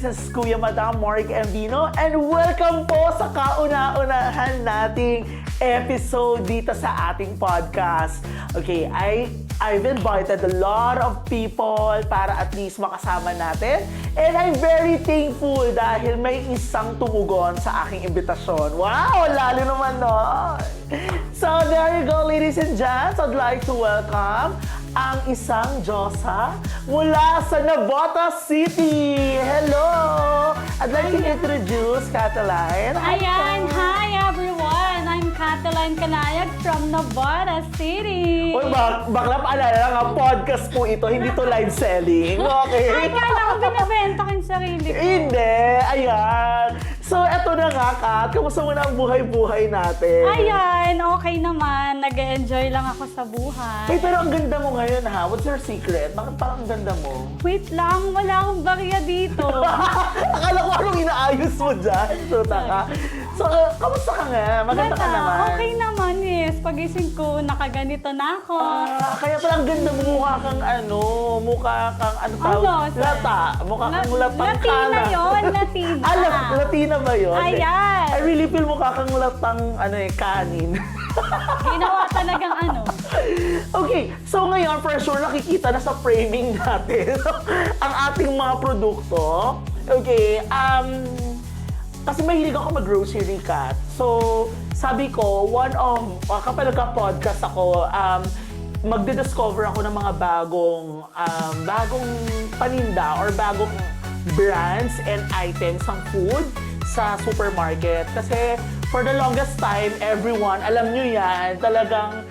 This is Kuya Madam Mark Ambino and welcome po sa kauna-unahan nating episode dito sa ating podcast. Okay, I've invited a lot of people para at least makasama natin and I'm very thankful dahil may isang tumugon sa aking imbitasyon. Wow, lalo naman nun! So there you go, ladies and gents. I'd like to welcome ang isang Diyosa mula sa Navotas City. Hello! I'd like to introduce Cataline. Ayan, hi everyone! I'm Cataline Canayag from Navotas City. Uy, bakla paalala lang, ang podcast po ito, hindi to live selling. Okay? Ay, kala ko binibenta ko yung sarili ko. Hindi, ayan. So, eto na nga, Kat. Kamusta mo na ang buhay-buhay natin? Ayan, okay naman. Nag-enjoy lang ako sa buhay. Hey, pero ang ganda mo ngayon, ha? What's your secret? Bakit parang ang ganda mo? Wait lang, wala akong barya dito. Akala ko anong inaayos mo dyan. Tuta ka. So, kamusta ka nga? Maganda ka naman. Okay naman, yes. Pagising ko, nakaganito na ako. Kaya pala ang ganda mo. Mukha kang ano tawag? Ano? Lata. Mukha kang latang Latina kana. yun, Latina. Latina ba yun? Ayan. I really feel mukha kang latang kanin. Ginawa talagang ano. Okay, so ngayon, for sure, nakikita na sa framing natin ang ating mga produkto. Okay, kasi mahilig ako mag-grocery, Kat. So, sabi ko, kapag nagka-podcast ako, magdi-discover ako ng mga bagong paninda or bagong brands and items ng food sa supermarket. Kasi for the longest time, everyone, alam nyo yan, talagang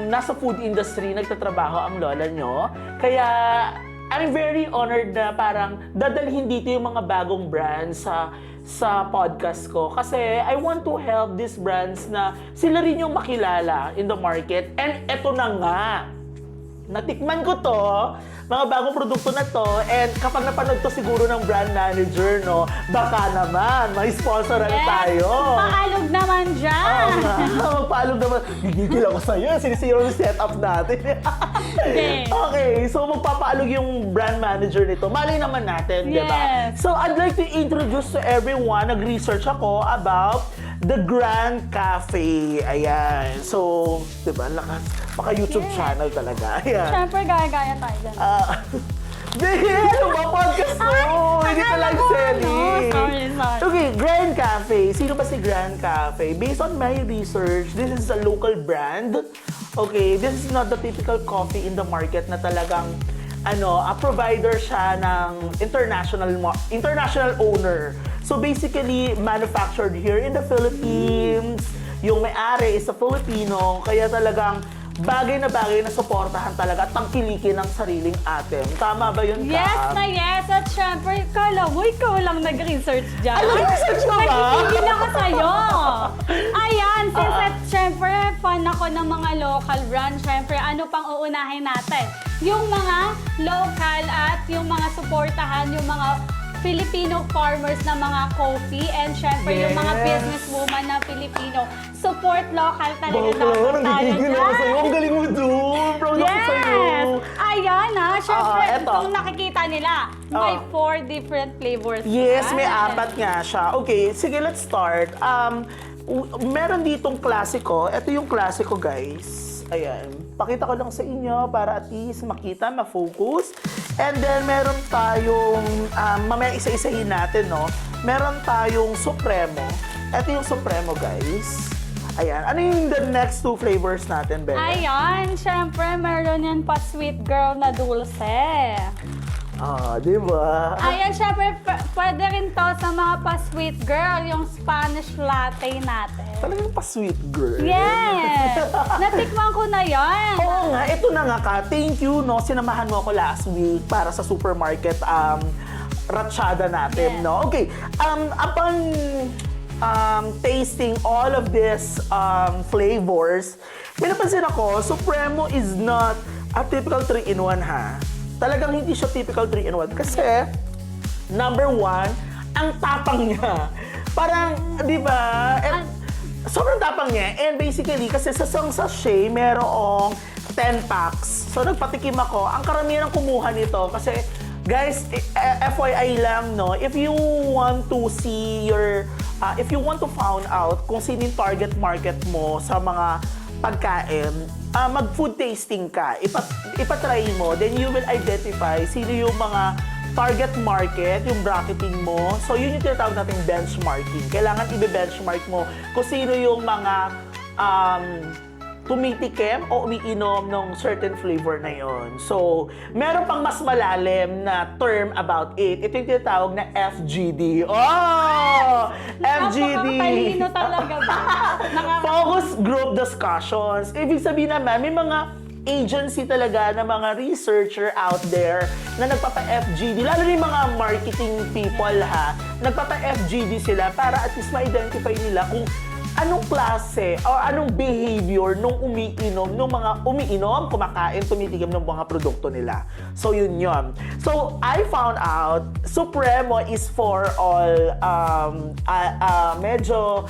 nasa food industry nagtatrabaho ang lola nyo. Kaya I'm very honored na parang dadalhin dito yung mga bagong brands sa podcast ko. Kasi I want to help these brands na sila rin yung makilala in the market. And eto na nga, natikman ko to, mga bagong produkto na to, and kapag napanood to siguro ng brand manager, no, baka naman, may sponsoran tayo. Paalog naman dyan. Magpaalog naman. Gigigil ako sa'yo. Sinisiro yung setup natin. Okay, so magpapaalog yung brand manager nito. Malay naman natin, di ba? Yes. So I'd like to introduce to everyone, nag-research ako about the Grand Cafe. Ayan. So, di ba, baka YouTube channel talaga. Ayan. Siyempre, gaya-gaya tayo dyan. Ano ba podcast mo? Hindi ka live selling. Sorry. Okay, Grand Cafe. Sino ba si Grand Cafe? Based on my research, this is a local brand. Okay, this is not the typical coffee in the market na talagang a provider siya ng international owner. So basically, manufactured here in the Philippines. Yung may-ari is a Filipino, kaya talagang bagay na suportahan talaga at tangkilikin ng sariling atin. Tama ba yun, Kat? Yes na yes. At syempre, kala mo, ikaw lang nag-research dyan. Nag-research ka ba? Nagkikigil ako sa'yo. Ayan, since syempre, fan ako ng mga local brand. Syempre, ano pang uunahin natin? Yung mga local at yung mga suportahan, yung mga Filipino farmers na mga coffee and syempre yung mga businesswoman na Filipino. Support local talaga dapat tayo dyan. Ang galing mo doon. Proud ako sa'yo. Ayan syempre eto. kung nakikita nila, may 4 different flavors. Yes, may 4 nga siya. Okay, sige, let's start. Meron ditong klasiko. Ito yung klasiko, guys. Ayan. Pakita ko lang sa inyo para at least makita, ma-focus. And then, meron tayong, mamaya isa-isahin natin, no? Meron tayong Supremo. Ito yung Supremo, guys. Ayan. Ano yung the next 2 flavors natin, Bella? Ayan, syempre meron yan pa sweet girl na dulce. Di ba? Ayan, syempre pwede rin to sa mga pa-sweet girl, yung Spanish latte natin. Talagang pa-sweet girl. Yes! Natikman ko na yan. Oo nga, ito na nga, Ka. Thank you, no? Sinamahan mo ako last week para sa supermarket ratsyada natin, Yes. no? Okay, upon tasting all of these flavors, may napansin ako, Supremo is not a typical 3-in-1, ha? Talagang hindi siya typical 3-in-1 kasi, number 1, ang tapang niya. Parang, di ba? Sobrang tapang niya. And basically, kasi sa isang sachet, merong 10 packs. So, nagpatikim ako. Ang karamihan ng kumuha nito kasi Guys, FYI lang, no, if you want to see if you want to find out kung sino yung target market mo sa mga pagkain, mag-food tasting ka, ipatry mo, then you will identify sino yung mga target market, yung bracketing mo. So, yun yung tinatawag nating benchmarking. Kailangan i-benchmark mo kung sino yung mga tumitikim o umiinom ng certain flavor na yon. So, meron pang mas malalim na term about it. Ito yung tinatawag na FGD. Oh! FGD! Napakatalino talaga ba? Focus Group Discussions. Ibig sabihin naman, may mga agency talaga na mga researcher out there na nagpapa-FGD, lalo na yung mga marketing people ha, nagpapa-FGD sila para at least ma-identify nila kung anong klase o anong behavior nung kumakain, tumitikim ng mga produkto nila. So, yun yun. So, I found out, Supremo is for all, medyo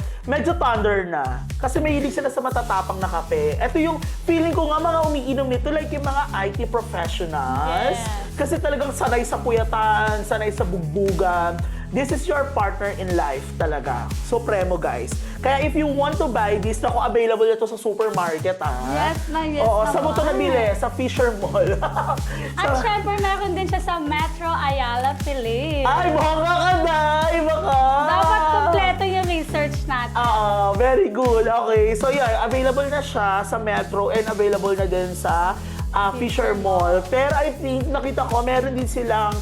thunder na. Kasi mahilig sila sa matatapang na kape. Ito yung feeling ko nga mga umiinom nito, like yung mga IT professionals. Yes. Kasi talagang sanay sa puyatan, sanay sa bugbugan. This is your partner in life talaga. Supremo, guys. Kaya if you want to buy this, naku, available ito sa supermarket, ha? Yes na, yes Oo, sa mo ito naman. nabili? Sa Fisher Mall. At syempre, meron din siya sa Metro Ayala, Philippines. Ay, baka ka na! Iba ka! Dapat kompleto yung research natin. Oo, very good. Okay, so yeah, available na siya sa Metro and available na din sa Fisher Mall. Pero I think, nakita ko, meron din silang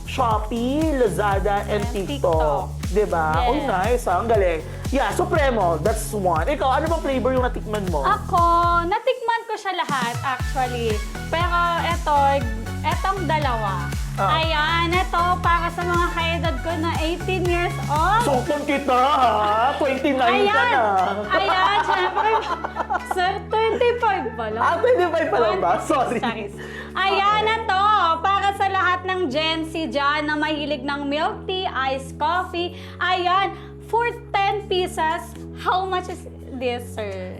Shopee, Lazada, and TikTok. Diba? Yes. Oh, nice. Ang galing. Yeah, Supremo, that's one. Ikaw, ano bang flavor yung natikman mo? Ako, natikman ko siya lahat actually. Pero etong dalawa. Ayan, ito para sa mga kaedad ko na 18 years old. Sokton kita, ha? 29 ka na. Ayan, syempre. Sir, 25 pa lang. 25 pa lang ba? Sorry. Ayan na to, para sa lahat ng Gen Z dyan na mahilig ng milk tea, iced coffee. Ayan, for 10 pieces, how much is this, sir?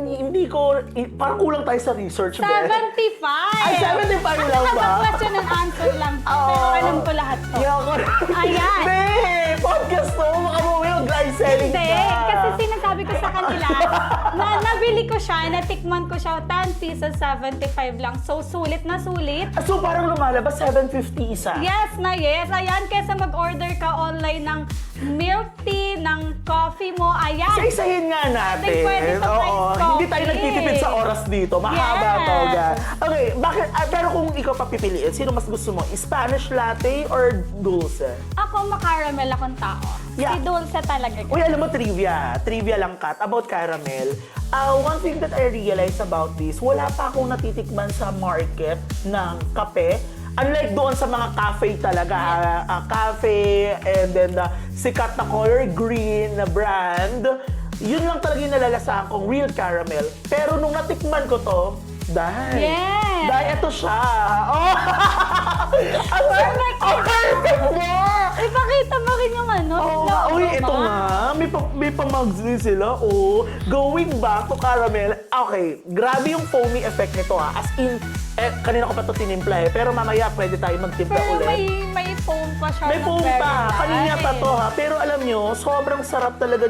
Hindi ko, parang kulang tayo sa research. 75! Ay, 75 lang ba? Question and answer lang. Pero alam ko lahat to. Yoko. Ayan. Be, podcast to. Baka mo yung live selling Hindi, ka. kasi sinasabi ko sa kanila na nabili ko siya, natikman ko siya, 10 pieces, 75 lang. So, sulit na sulit. So, parang lumalabas 750 isa. Yes na yes. Ayan, kesa mag-order ka online ng milk tea, ng coffee mo. Ayan. Isa-isahin nga natin. Pwede sa Oo, iced hindi tayo coffee. nagtitipid sa oras dito. Mahaba Yes. to, guys. Okay, bakit? Pero kung ikaw papipiliin, sino mas gusto mo? Spanish latte or dulce? Ako, makaramel akong tao. Yeah. Si Dulce talaga. Uy, alam mo, trivia. Trivia lang, Kat, about caramel. One thing that I realized about this, wala pa akong natitikman sa market ng kape. Unlike doon sa mga cafe talaga, cafe, and then sikat na color green na brand, yun lang talaga yung nalalasahan kong real caramel. Pero nung natikman ko to, Yes. Dahil ito siya. Oh! Ang Perfect. perfect mo! Ipakita mo rin yung ano. Oo, logo uy, mo. ito nga. May pamags din sila. Oh, going back to caramel. Okay, grabe yung foamy effect nito ha. As in, kanina ko pa ito tinimpla eh. Pero mamaya pwede tayo magtimpla Pero ulit. may foam pa siya. May na foam very pa. Kanina pa nice. to ha. Pero alam nyo, sobrang sarap talaga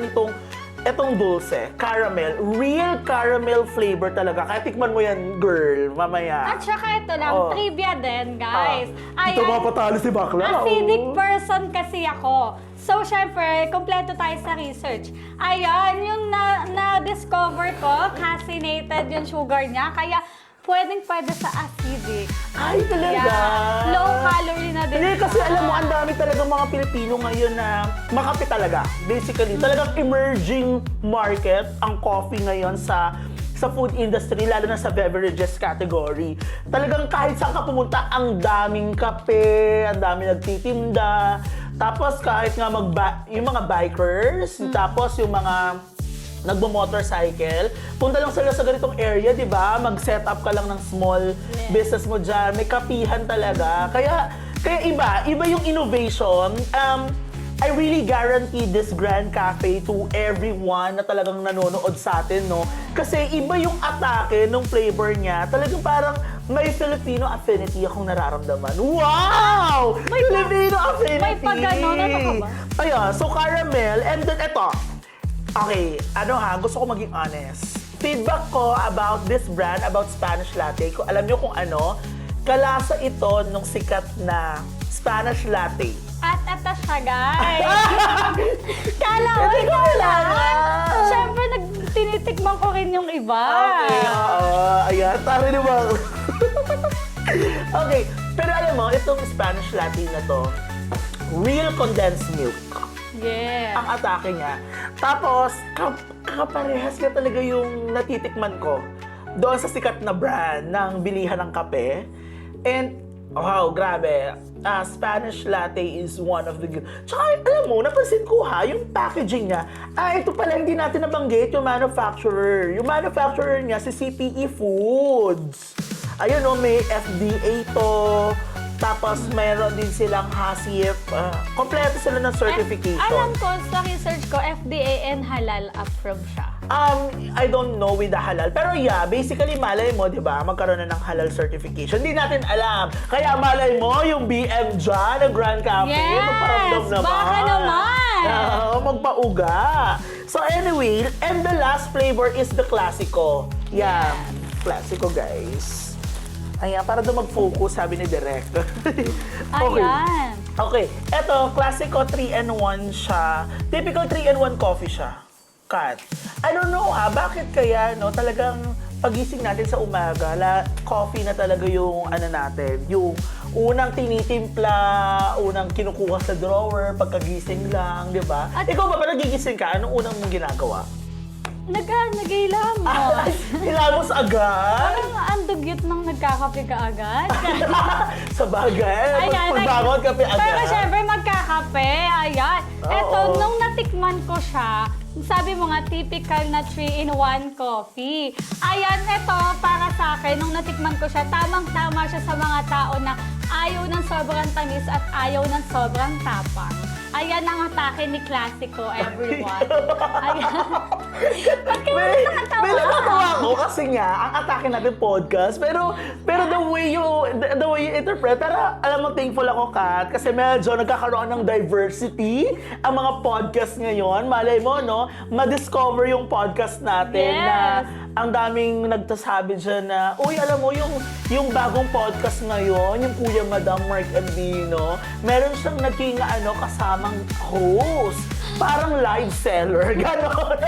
etong dulce, caramel, real caramel flavor talaga. Kaya tikman mo yan, girl, mamaya. At saka ito lang, Oh. trivia din, guys. Ito mapatalo si Bakla. Acidic oh. person kasi ako. So, syempre, kompleto tayo sa research. Ayan, yung na-discover ko, caseinated yung sugar niya. Kaya, pwede sa acidic. Ay, talaga? Yeah. Low calorie na din. Hindi, kasi siya. alam mo, ang dami talaga mga Pilipino ngayon na makape talaga. Basically, talagang emerging market ang coffee ngayon sa food industry, lalo na sa beverages category. Talagang kahit saan ka pumunta, ang daming kape, ang daming nagtitinda. Tapos kahit nga yung mga bikers, tapos yung mga nagbo-motorcycle, punta lang sila sa ganitong area, di ba? Mag-set up ka lang ng small business mo dyan. May kapihan talaga. Kaya iba yung innovation. I really guarantee this Grand Cafe to everyone na talagang nanonood sa atin, no? Kasi iba yung atake ng flavor niya. Talagang parang may Filipino affinity akong nararamdaman. Wow! May Filipino affinity! may pag-ganon, ano ka ba? Ayun, so caramel, and then ito. Okay, gusto ko maging honest. Feedback ko about this brand, about Spanish Latte, kung alam nyo kung ano, kalasa ito nung sikat na Spanish Latte. At ito siya, guys. Kala ko, Ito ikaw yung lang. kailangan. Siyempre, tinitikman ko rin yung iba. Okay, oo. Ayan, tari naman. Okay, pero alam mo, itong Spanish Latte na to, real condensed milk. Yeah. Ang atake niya. Tapos, kaparehas niya talaga yung natitikman ko doon sa sikat na brand ng bilihan ng kape. And, wow, grabe. Spanish Latte is one of the good. Tsaka, alam mo, napansin ko yung packaging niya. Ito pala, hindi natin nabanggit yung manufacturer. Yung manufacturer niya, si CPE Foods. Ayun, may FDA to. Tapos, mayroon din silang HACCP. Kompleto sila ng certification. Alam ko, sa research ko, FDA and halal approved siya. I don't know with the halal. Pero yeah, basically, malay mo, di ba, magkaroon na ng halal certification. Hindi natin alam. Kaya malay mo, yung BM dyan, ng Grand Cafe, Yes! magparamdam naman. Baka naman! Magpauga. So anyway, and the last flavor is the Classico. Yeah, Classico, guys. Ayan, para daw mag-focus, sabi ni Direk. Okay. Ayan. Okay, eto, Classico 3-in-1 siya. Typical 3-in-1 coffee siya. Kat. I don't know bakit kaya, no, talagang pagising natin sa umaga, coffee na talaga yung natin, yung unang tinitimpla, unang kinukuha sa drawer, pagkagising lang, di ba? At- Ikaw ba nagigising ka? Anong unang mong ginagawa? Nag-ilamos. Hilamos agad? Parang ang dugyot nang nagkakape ka agad. Sa bagay, pagbangon kape agad. Pero syempre magkakape, ayan. Eto, Oo. nung natikman ko siya, sabi mo nga, typical na 3-in-1 coffee. Ayan, eto, para sa akin, nung natikman ko siya, tamang-tama siya sa mga tao na ayaw ng sobrang tamis at ayaw ng sobrang tapang. Ayan ang atake ni Classico, everyone. Ayan. Ba't kayo natatawa? May natatawa ako kasi nga, ang atake natin podcast, pero the way you interpret, pero alam mo, thankful ako, Kat, kasi medyo nagkakaroon ng diversity ang mga podcast ngayon. Malay mo, no, ma-discover yung podcast natin Yes. na ang daming nagtasabi dyan na, uy, alam mo, yung bagong podcast ngayon, yung Kuya Madam Mark Albino, meron siyang naging kasamang host. Parang live seller, gano'n.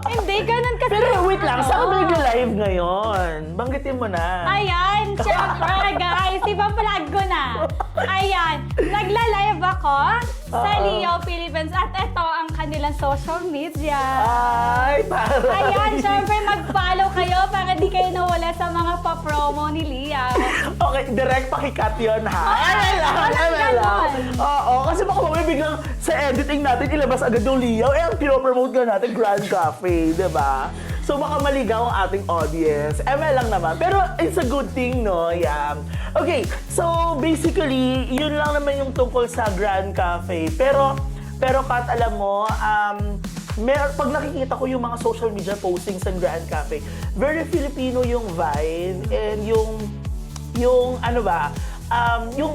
Hindi, ganun kasi. Pero wait lang, saan ka ba nag-live ngayon? Banggitin mo na. Ayan, syempre guys, ipa-plug ko na. Ayan, nagla-live ako sa Leo Philippines at ito ang kanilang social media. Ay, parang. Ayan, syempre mag-follow kayo para di kayo nawala sa mga pa-promo ni Lia. Okay, direct pakikat yun, ha? walang ganon. Oo, kasi baka mamaya biglang sa editing natin ilabas agad yung Leo. Ang pinopromote ka natin, Grand Cafe, di ba? So baka maligaw ang ating audience. ML lang naman. Pero it's a good thing, no? Yeah. Okay, so basically, yun lang naman yung tungkol sa Grand Cafe. Pero Kat, alam mo, pag nakikita ko yung mga social media postings ng Grand Cafe, very Filipino yung vibe and yung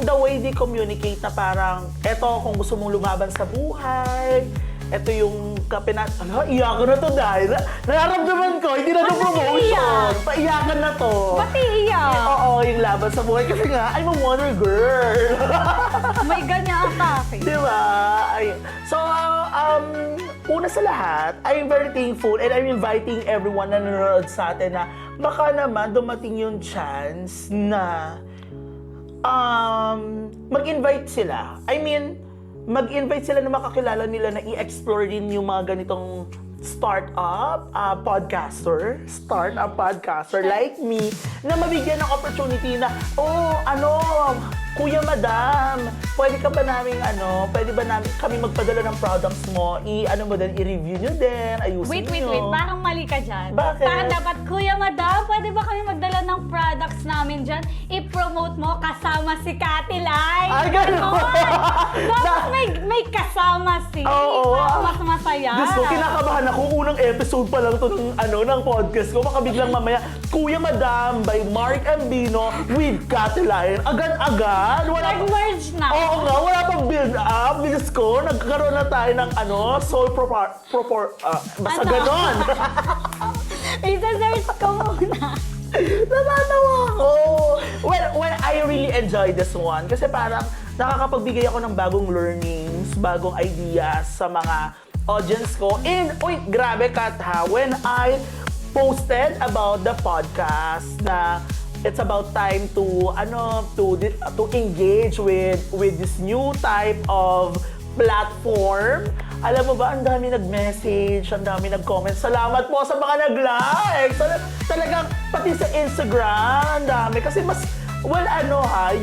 the way they communicate na parang, eto, kung gusto mong lumaban sa buhay, eto yung kape na, iyakan na to dahil, nararamdaman ko, hindi na to Ba't promotion. naiiyak? Paiyakan na to. Ba't iiyak? Oo, yung laban sa buhay. Kasi nga, I'm a wonder girl. May ganyan atake. Di ba? Ayun. So, una sa lahat, I'm very thankful and I'm inviting everyone na nanonood sa atin na baka naman dumating yung chance na mag-invite sila. I mean, mag-invite sila na makakilala nila na i-explore din yung mga ganitong startup podcaster like me, na mabigyan ng opportunity na, Kuya Madam, pwede ka ba namin pwede ba namin kami magpadala ng products mo? I-review nyo din, ayusin Wait. nyo. Parang mali ka dyan. Bakit? Parang dapat, Kuya Madam, pwede ba kami magdala ng products namin dyan? I-promote mo kasama si Kati Lai. Ay, ganun. Dapat may kasama si. Oo. Para mas masaya. Diyos ko, kinakabahan ako. Unang episode pa lang to ng podcast ko. Baka biglang mamaya, Kuya Madam by Mark Ambino with Kati Lai. Agad-agad. Nag-merge na. Oo nga, wala pang build-up. Diyos ko, nagkaroon na tayo ng basta Ano? ganon. Isa-search ko muna. Natatawa ako. Well, I really enjoy this one kasi parang nakakapagbigay ako ng bagong learnings, bagong ideas sa mga audience ko. And, grabe Kat ha, when I posted about the podcast na it's about time to engage with this new type of platform. Alam mo ba, ang dami nag-message, ang dami nag-comment. Salamat po sa mga nag-like. Talagang, pati sa Instagram, ang dami. Kasi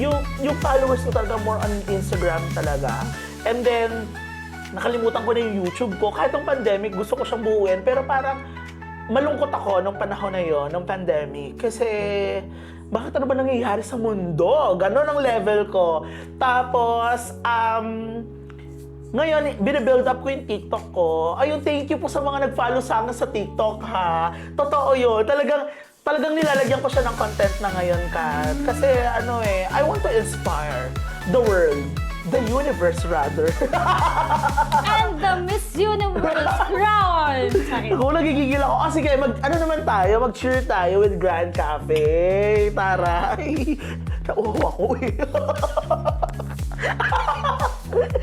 yung followers ko talaga more on Instagram talaga. And then, nakalimutan ko na yung YouTube ko. Kahit yung pandemic, gusto ko siyang buuin. Pero parang, malungkot ako nung panahon na yon, nung pandemic. Kasi, bakit ano ba nangyayari sa mundo? Ganon ang level ko. Tapos, ngayon, binabuild up ko yung TikTok ko. Ayun, thank you po sa mga nag-follow sa akin sa TikTok, ha. Totoo yun. Talagang nilalagyan ko siya ng content na ngayon, Kat. Kasi, I want to inspire the world. The universe, rather. And the Miss Universe crown. Sorry. Ako, nagigigil ako. Sige, mag-cheer tayo with Grand Cafe. Taray. Nauho ako eh.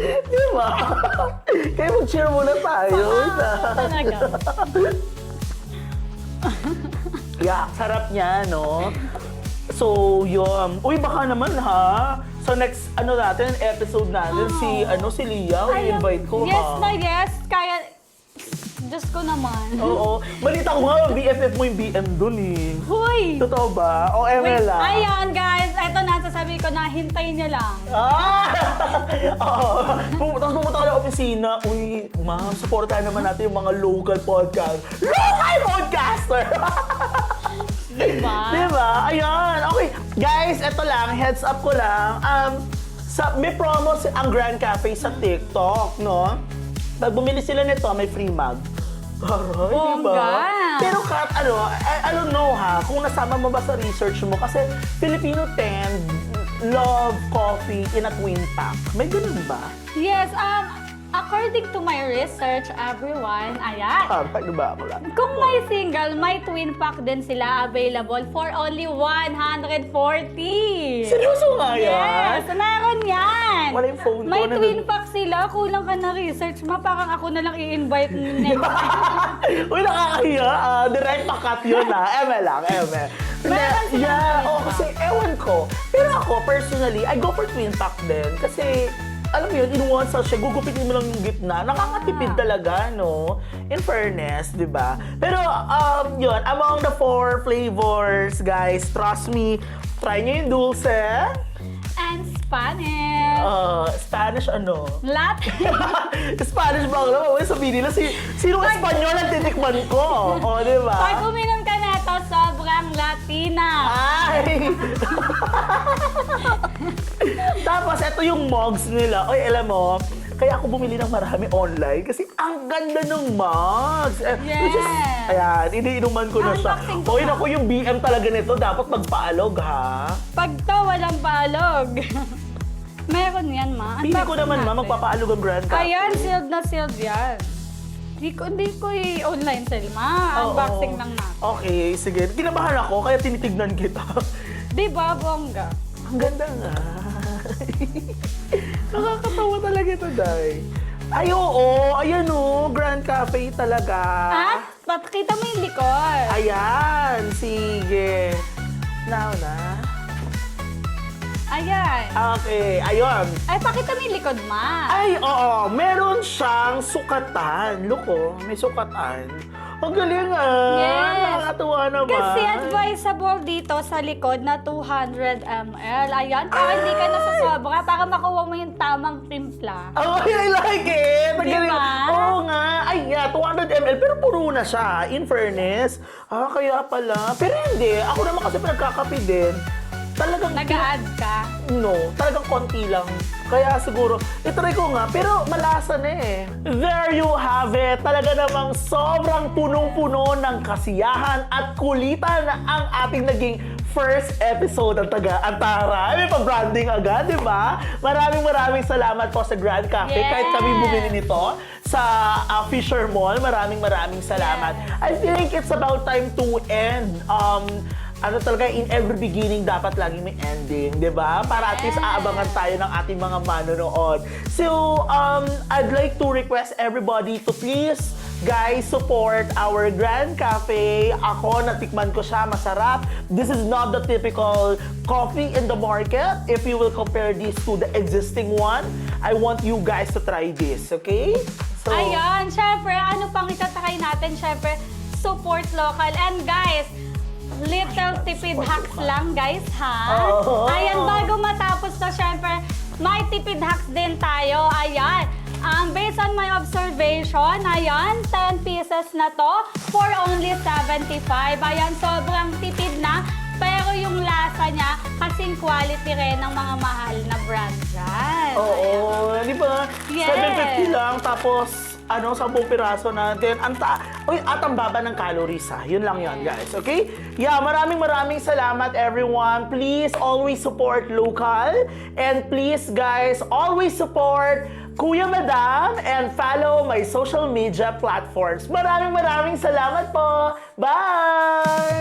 Di ba? Kaya mag-cheer muna tayo. Talaga. Yeah, sarap niya, no? So, yun. Uy, baka naman ha. So, next, episode natin, si Lia, i-invite ko, yes ha? Yes. Kaya, Diyos ko naman. Oo. Balita ko nga, BFF mo yung BM dun eh. Huy! Totoo ba? O ML lang? Ayan, guys. Ito na, sasabihin ko na, hintayin niyo lang. Oo. Tapos pumunta ka ng opisina. Uy, ma'am, supportahan naman natin yung mga local podcast. Local podcaster! Diba? Diba? Ayan. Okay. Guys, eto lang. Heads up ko lang. May promo ang Grand Cafe sa TikTok, no? Pag bumili sila nito, may free mug. Aray, diba? Bongga! Pero Kat, I don't know ha, kung nasama mo ba sa research mo, kasi Filipino tend love coffee in a twin pack. May ganun ba? Yes, according to my research, everyone, ayan. Ano ba ako lang? Kung may single, may twin pack din sila available for only 140. Seryoso nga yan? Yes, meron yan. Wala yung phone ko May na twin pack sila. Kulang ka na research mo. Parang ako na lang i-invite next time. Uy, nakakahiya. Direct pakat yun ha. ML lang, ML. Meron silang twin pack. Kasi ewan ko. Pero ako, personally, I go for twin pack din. Kasi, alam mo yun, in one sachet, gugupitin mo lang yung gitna. Nakakatipid talaga, no? In fairness, di ba? Pero, yun, among the 4 flavors, guys, trust me, try nyo yung dulce. And Spanish. Spanish Latin. Spanish ba ako? Sabihin nila, sinong Espanyol ang titikman ko? O, di ba? Pag uminom ka neto, sobrang Latina. Ay! Tapos, ito yung mugs nila. Oy, alam mo, kaya ako bumili ng marami online kasi ang ganda ng mugs. Yes. Ayan, iniinuman ko na siya. Unboxing ko Oy, na. naku, yung BM talaga nito, dapat magpaalog, ha? Pag to, walang palog. Meron yan, ma. Pili ko Unboxing naman, ma, natin. magpapaalog ang brand ka. Ayan, sealed na sealed yan. Hindi ko i-online sale, ma. Unboxing lang na. Okay, sige. Kinabahan ako, kaya tinitignan kita. Di ba, bongga? Ang ganda nga. Nakakatawa talaga ito, Day. Ay, oo. Ayan o. Grand Cafe talaga. At, pakita mo yung likod. Ayan. Sige. Now na. Ayan. Okay. Ayun. Ay, pakita mo yung likod, ma. Ay, oo. Meron siyang sukatan. Look, oh. May sukatan. Ang galing ah. Yes. Nakakatuwa naman. Kasi advisable dito sa likod na 200 ml. Ayan, para hindi ka nasasobra, para makuha mo yung tamang timpla. Oh, I like it! Ang galing. Diba? Oo nga. Ay, yeah, 200 ml. Pero puro na siya, in fairness. Kaya pala. Pero hindi. Ako naman kasi pinagkakape din. Talagang... Nag-a-add ka. No, talagang konti lang. Kaya siguro, itry ko nga, pero malasa na eh. There you have it. Talaga namang sobrang punong-puno ng kasiyahan at kulitan ang ating naging first episode ng Taga-Antara. May pa-branding agad, di ba? Maraming salamat po sa Grand Cafe. Yes. Kahit kami bumili nito sa Fisher Mall. Maraming salamat. Yes. I think it's about time to end. Ano talaga, in every beginning, dapat laging may ending, di ba? Para at least aabangan tayo ng ating mga manonood. So, I'd like to request everybody to please, guys, support our Grand Cafe. Ako, natikman ko siya, masarap. This is not the typical coffee in the market. If you will compare this to the existing one, I want you guys to try this, okay? So, Ayan, syempre, ano pang itatry natin? Syempre, support local. And guys, little tipid hacks lang, guys, ha? Oo. Ayan, bago matapos to, syempre, may tipid hacks din tayo. Ayan. Based on my observation, ayan, 10 pieces na to for only 75. Ayan, sobrang tipid na. Pero yung lasa niya, kasing quality rin ng mga mahal na brand dyan. Oo, di ba? Yes. 750 lang, tapos 10 piraso natin. At ang baba ng calories ha. Yun lang yun, guys. Okay? Yeah, maraming salamat everyone. Please always support local. And please, guys, always support Kuya Madam and follow my social media platforms. Maraming salamat po. Bye!